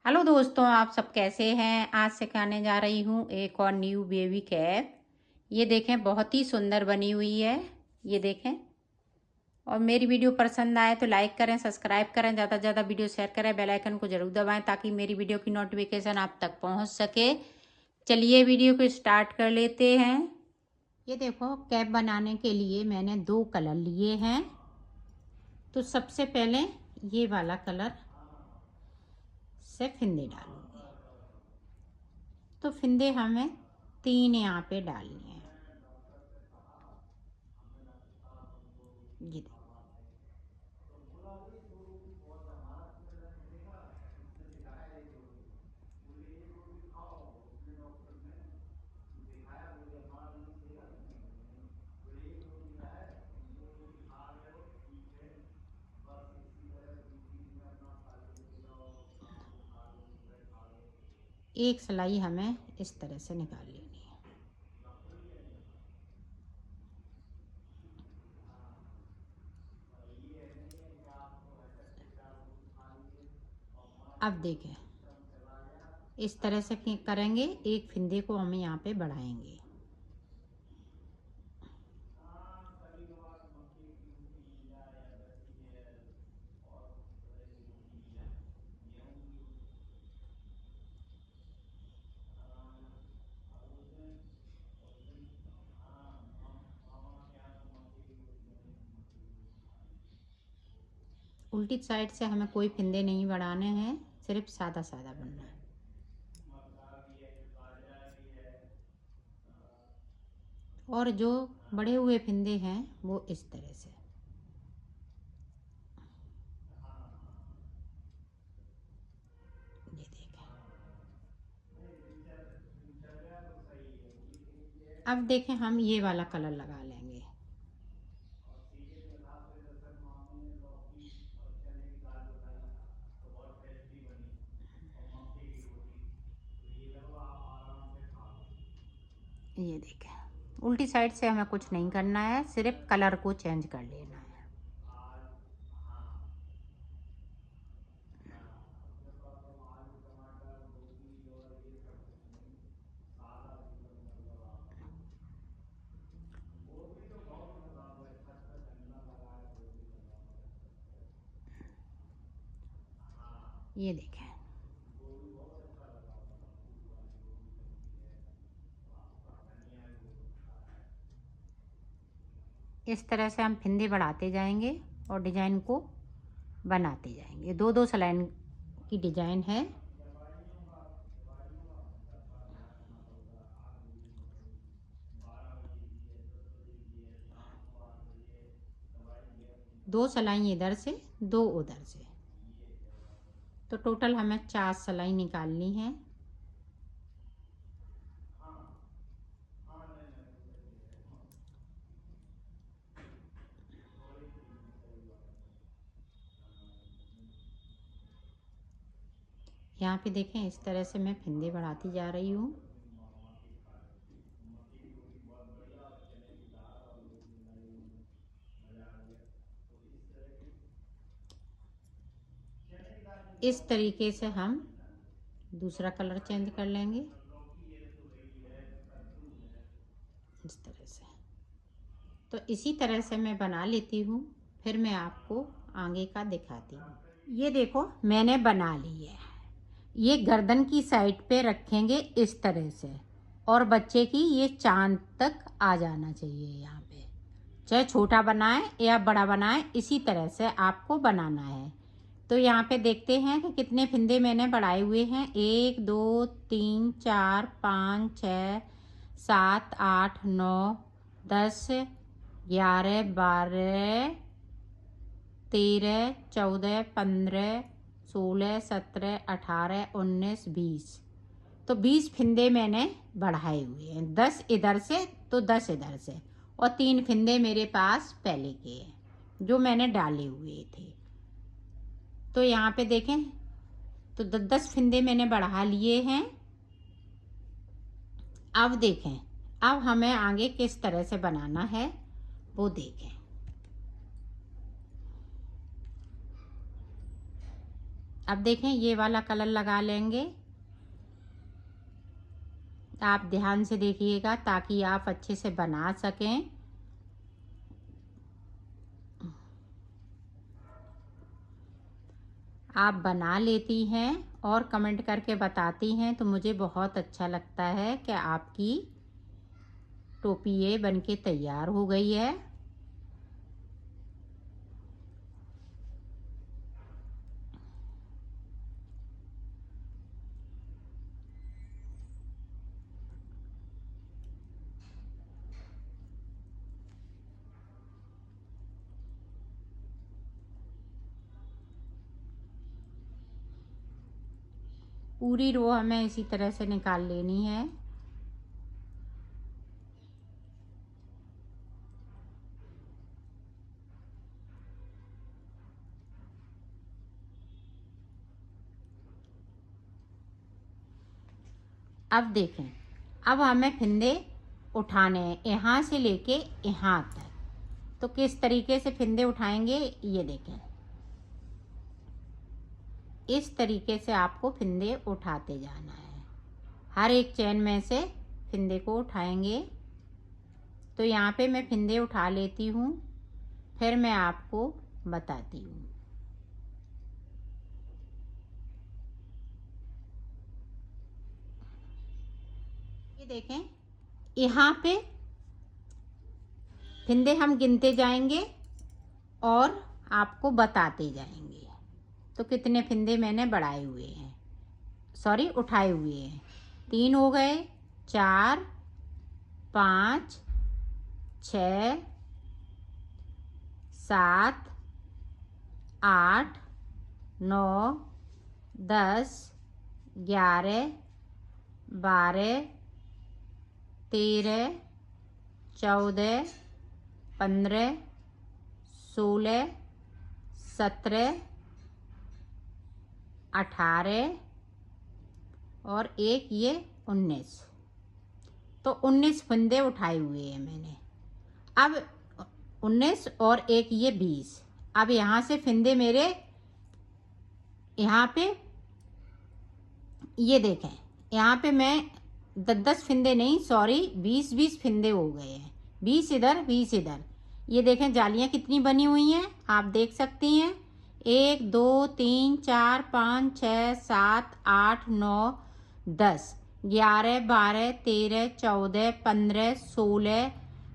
Hello दोस्तों, आप सब कैसे हैं। आज सिखाने जा रही हूँ एक और न्यू बेबी कैप। ये देखें, बहुत ही सुंदर बनी हुई है। ये देखें। और मेरी वीडियो पसंद आए तो लाइक करें, सब्सक्राइब करें, ज़्यादा से ज़्यादा वीडियो शेयर करें, बेल आइकन को ज़रूर दबाएं ताकि मेरी वीडियो की नोटिफिकेशन आप तक पहुँच सके। चलिए वीडियो को स्टार्ट कर लेते हैं। ये देखो, कैप बनाने के लिए मैंने 2 कलर लिए हैं। तो सबसे पहले ये वाला कलर से फिंदे डालूंगी। तो फिंदे हमें 3 यहाँ पे डालने हैं। ये देखो। एक सिलाई हमें इस तरह से निकाल लेनी है। अब देखें, इस तरह से करेंगे। एक फिंदे को हम यहाँ पे बढ़ाएंगे। उल्टी साइड से हमें कोई फिंदे नहीं बढ़ाने हैं, सिर्फ सादा सादा बनना है। और जो बड़े हुए फिंदे हैं वो इस तरह से। ये देखें। अब देखें, हम ये वाला कलर लगा लेंगे। ये देखें, उल्टी साइड से हमें कुछ नहीं करना है, सिर्फ कलर को चेंज कर लेना है। ये देखें। इस तरह से हम फिंदे बढ़ाते जाएंगे और डिजाइन को बनाते जाएंगे। 2-2 सलाइन की डिजाइन है। दो सलाई इधर से, 2 उधर से। तो टोटल हमें 4 सलाई निकालनी है। यहाँ पे देखें, इस तरह से मैं फिंदे बढ़ाती जा रही हूँ। इस तरीके से हम दूसरा कलर चेंज कर लेंगे, इस तरह से। तो इसी तरह से मैं बना लेती हूँ, फिर मैं आपको आगे का दिखाती हूँ। ये देखो, मैंने बना ली है। ये गर्दन की साइड पे रखेंगे इस तरह से, और बच्चे की ये चांद तक आ जाना चाहिए। यहाँ पे चाहे छोटा बनाए या बड़ा बनाए, इसी तरह से आपको बनाना है। तो यहाँ पे देखते हैं कि कितने फिंदे मैंने बढ़ाए हुए हैं। 1 2 3 4 5 6 7 8 9 10 11 12 13 14 15 16 17 18 19 20। तो 20 फिंदे मैंने बढ़ाए हुए हैं। 10 इधर से तो 10 इधर से, और 3 फिंदे मेरे पास पहले के हैं जो मैंने डाले हुए थे। तो यहाँ पे देखें, तो 10 फिंदे मैंने बढ़ा लिए हैं। अब देखें, अब हमें आगे किस तरह से बनाना है वो देखें। अब देखें ये वाला कलर लगा लेंगे। आप ध्यान से देखिएगा ताकि आप अच्छे से बना सकें। आप बना लेती हैं और कमेंट करके बताती हैं तो मुझे बहुत अच्छा लगता है कि आपकी टोपी ये बनके तैयार हो गई है। पूरी रो हमें इसी तरह से निकाल लेनी है। अब देखें, अब हमें फिंदे उठाने हैं यहाँ से लेके यहाँ तक। तो किस तरीके से फिंदे उठाएंगे ये देखें। इस तरीके से आपको फिंदे उठाते जाना है। हर एक चैन में से फिंदे को उठाएंगे। तो यहाँ पे मैं फिंदे उठा लेती हूँ, फिर मैं आपको बताती हूँ। ये देखें, यहाँ पे फिंदे हम गिनते जाएंगे और आपको बताते जाएंगे। तो कितने फिंदे मैंने बढ़ाए हुए हैं, सॉरी उठाए हुए हैं। 3 हो गए, 4, 5, 6, 7, 8, 9, 10, 11, 12, 13, 14, 15, 16, 17, 18 और एक ये 19। तो 19 फंदे उठाए हुए हैं मैंने। अब 19 और एक ये 20। अब यहाँ से फिंदे मेरे यहाँ पे ये देखें, यहाँ पे मैं 10-10 फिंदे नहीं, सॉरी 20-20 फिंदे हो गए हैं। 20 इधर 20 इधर। ये देखें जालियाँ कितनी बनी हुई हैं, आप देख सकती हैं। 1 2 3 4 5 6 7 8 9 10 11 12 13 14 15 16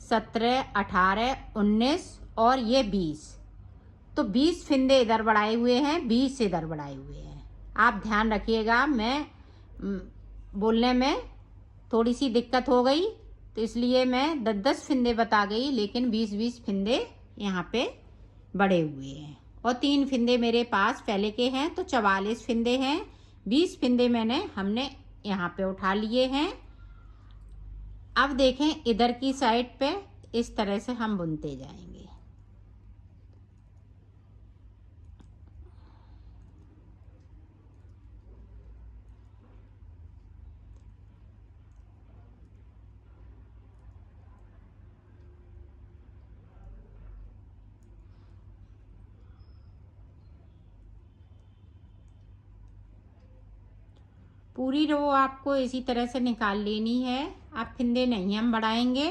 17 18 19 और ये 20। तो 20 फिंदे इधर बढ़ाए हुए हैं, 20 इधर बढ़ाए हुए हैं। आप ध्यान रखिएगा, मैं बोलने में थोड़ी सी दिक्कत हो गई तो इसलिए मैं 10-10 फिंदे बता गई, लेकिन 20-20 फिंदे यहाँ पे बढ़े हुए हैं। और 3 फिंदे मेरे पास पहले के हैं, तो 44 फिंदे हैं। 20 फिंदे हमने यहाँ पे उठा लिए हैं। अब देखें इधर की साइड पे इस तरह से हम बुनते जाएंगे। पूरी रो आपको इसी तरह से निकाल लेनी है। आप फिंदे नहीं हम बढ़ाएंगे।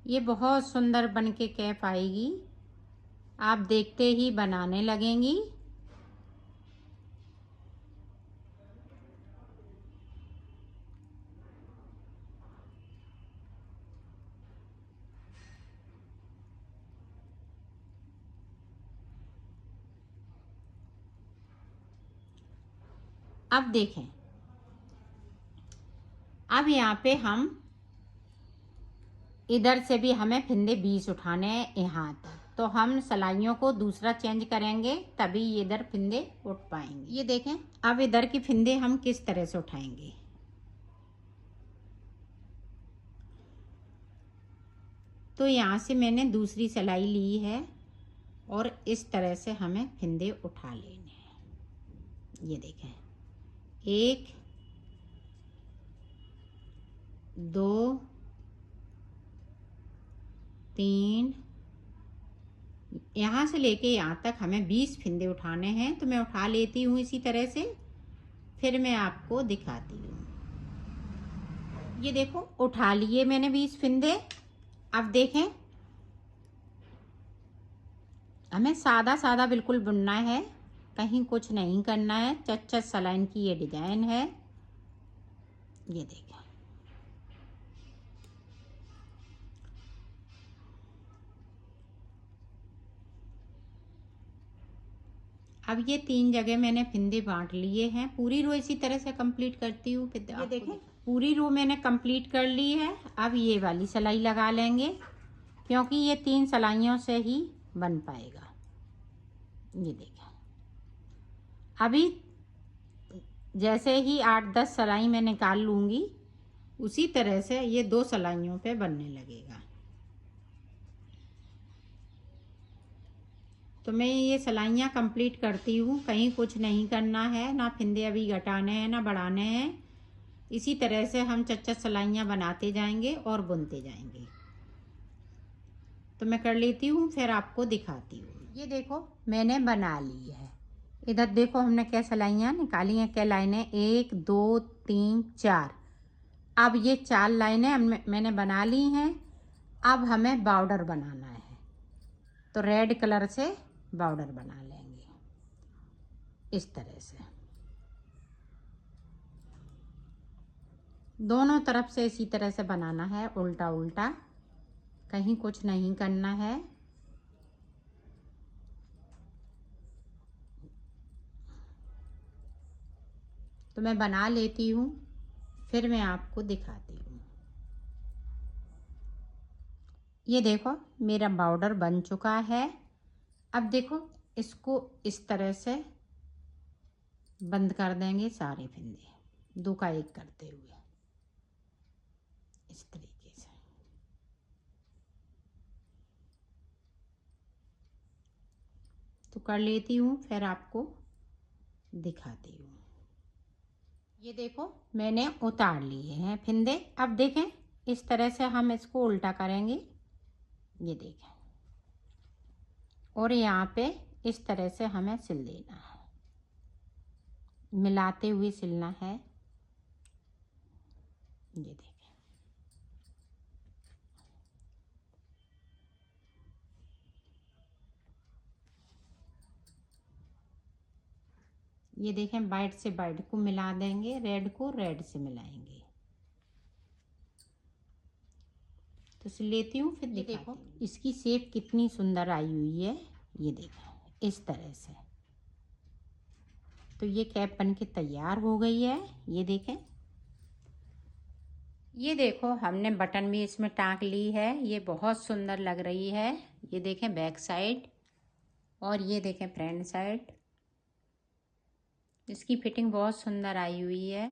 ये बहुत सुंदर बन के कैप आएगी, आप देखते ही बनाने लगेंगी। अब देखें, अब यहाँ पे हम इधर से भी हमें फिंदे 20 उठाने हैं यहाँ तक। तो हम सलाइयों को दूसरा चेंज करेंगे तभी ये इधर फिंदे उठ पाएंगे। ये देखें, अब इधर की फिंदे हम किस तरह से उठाएंगे। तो यहाँ से मैंने दूसरी सिलाई ली है और इस तरह से हमें फिंदे उठा लेने हैं। ये देखें, 1 2 3, यहाँ से लेके यहाँ तक हमें 20 फंदे उठाने हैं। तो मैं उठा लेती हूँ इसी तरह से, फिर मैं आपको दिखाती हूँ। ये देखो उठा लिए मैंने 20 फंदे। अब देखें, हमें सादा सादा बिल्कुल बुनना है, कहीं कुछ नहीं करना है। चच सलाइन की ये डिजाइन है, ये देखें। अब ये 3 जगह मैंने फिंदे बांट लिए हैं। पूरी रो इसी तरह से कंप्लीट करती हूँ। फिर ये देखें पूरी रो मैंने कंप्लीट कर ली है। अब ये वाली सिलाई लगा लेंगे, क्योंकि ये 3 सिलाइयों से ही बन पाएगा। ये देखें, अभी जैसे ही 8-10 सिलाई मैं निकाल लूँगी, उसी तरह से ये 2 सिलाइयों पे बनने लगेगा। तो मैं ये सिलाइयाँ कंप्लीट करती हूँ, कहीं कुछ नहीं करना है, ना फिंदे अभी घटाने हैं ना बढ़ाने हैं। इसी तरह से हम चच सिलाइयाँ बनाते जाएंगे और बुनते जाएंगे। तो मैं कर लेती हूँ, फिर आपको दिखाती हूँ। ये देखो मैंने बना ली है। इधर देखो हमने क्या सिलाइयाँ निकाली हैं, क्या लाइनें, 1 2 3 4। अब ये 4 लाइनें मैंने बना ली हैं। अब हमें बॉर्डर बनाना है, तो रेड कलर से बॉर्डर बना लेंगे इस तरह से। दोनों तरफ से इसी तरह से बनाना है, उल्टा उल्टा, कहीं कुछ नहीं करना है। तो मैं बना लेती हूँ, फिर मैं आपको दिखाती हूँ। ये देखो मेरा बॉर्डर बन चुका है। अब देखो इसको इस तरह से बंद कर देंगे, सारे फंदे 2 का 1 करते हुए इस तरीके से। तो कर लेती हूँ, फिर आपको दिखाती हूँ। ये देखो मैंने उतार लिए हैं फंदे। अब देखें इस तरह से हम इसको उल्टा करेंगे, ये देखें, और यहाँ पे इस तरह से हमें सिल देना है, मिलाते हुए सिलना है। ये देखें, ये देखें वाइट से वाइट को मिला देंगे, रेड को रेड से मिलाएंगे। तो सिल लेती हूँ, फिर दिखाती हूँ। इसकी शेप कितनी सुंदर आई हुई है, ये देखें इस तरह से। तो ये कैप बन के तैयार हो गई है, ये देखें। ये देखो हमने बटन भी इसमें टाँक ली है, ये बहुत सुंदर लग रही है। ये देखें बैक साइड, और ये देखें फ्रंट साइड। इसकी फिटिंग बहुत सुंदर आई हुई है।